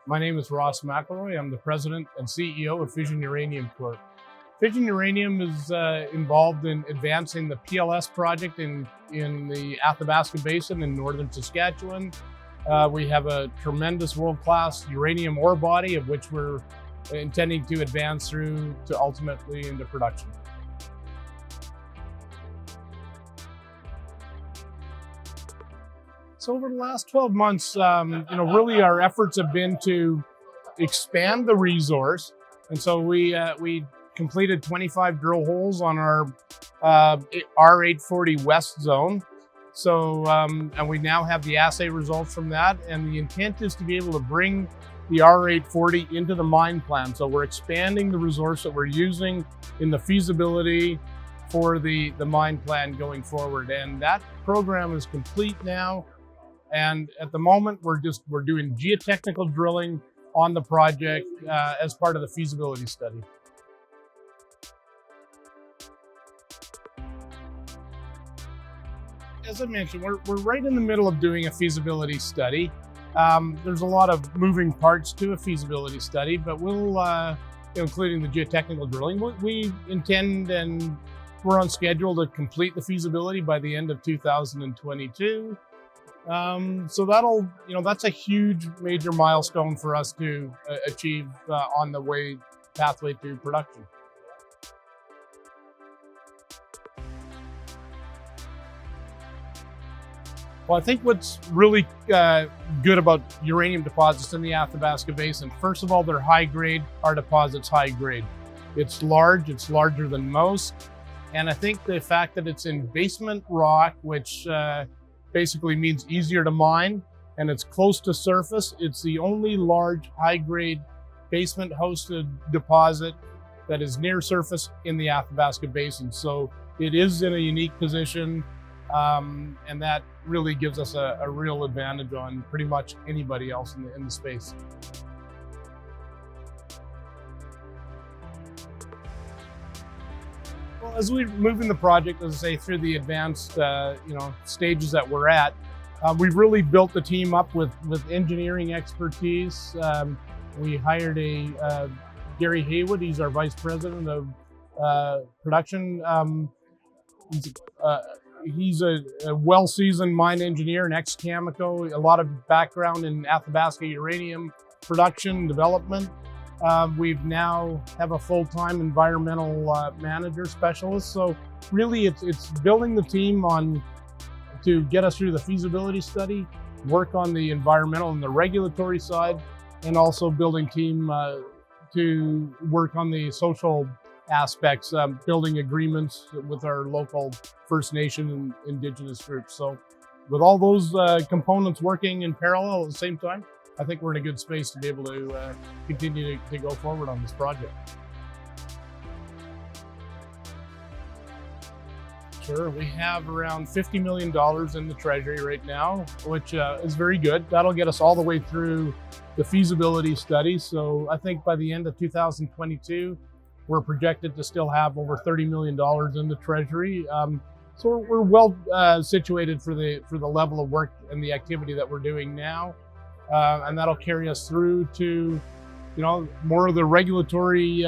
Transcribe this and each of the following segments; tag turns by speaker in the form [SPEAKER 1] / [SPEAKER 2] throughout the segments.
[SPEAKER 1] My name is Ross McElroy. I'm the President and CEO of Fission Uranium Corp. Fission Uranium is involved in advancing the PLS project in the Athabasca Basin in northern Saskatchewan. We have a tremendous world-class uranium ore body of which we're intending to advance through to ultimately into production. So over the last 12 months, really our efforts have been to expand the resource. And so we completed 25 drill holes on our R840 West zone. So, and we now have the assay results from that. And the intent is to be able to bring the R840 into the mine plan. So we're expanding the resource that we're using in the feasibility for the mine plan going forward. And that program is complete now. And at the moment, we're doing geotechnical drilling on the project as part of the feasibility study. As I mentioned, we're right in the middle of doing a feasibility study. There's a lot of moving parts to a feasibility study, but we'll, including the geotechnical drilling, we intend and we're on schedule to complete the feasibility by the end of 2022. So that's a huge major milestone for us to achieve on the pathway to production. Well, I think what's really good about uranium deposits in the Athabasca Basin, first of all, they're high grade. Our deposit's high grade. It's large, it's larger than most. And I think the fact that it's in basement rock, which basically means easier to mine, and it's close to surface. It's the only large high-grade basement-hosted deposit that is near surface in the Athabasca Basin. So it is in a unique position, and that really gives us a real advantage on pretty much anybody else in the space. Well, as we move in the project, as I say, through the advanced stages that we're at, we've really built the team up with engineering expertise. We hired Gary Haywood. He's our vice president of production. He's a well-seasoned mine engineer, an ex-Cameco, a lot of background in Athabasca uranium production development. We've now have a full-time environmental manager specialist. So really it's building the team to get us through the feasibility study, work on the environmental and the regulatory side, and also building team to work on the social aspects, building agreements with our local First Nation and Indigenous groups. So with all those components working in parallel at the same time, I think we're in a good space to be able to continue to go forward on this project. Sure, we have around $50 million in the treasury right now, which is very good. That'll get us all the way through the feasibility study. So I think by the end of 2022, we're projected to still have over $30 million in the treasury. So we're well situated for the level of work and the activity that we're doing now. And that'll carry us through to, more of the regulatory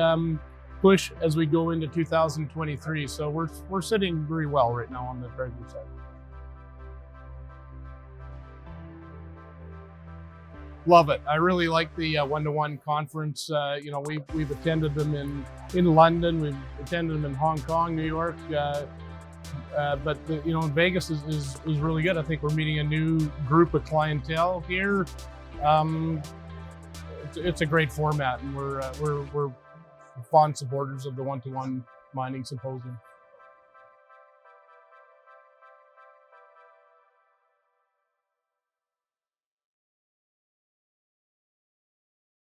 [SPEAKER 1] push as we go into 2023. So we're sitting very well right now on the treasury side. Love it. I really like the one-to-one conference. We've attended them in London. We've attended them in Hong Kong, New York. But in Vegas is really good. I think we're meeting a new group of clientele here. It's a great format, and we're fond supporters of the one-to-one mining symposium.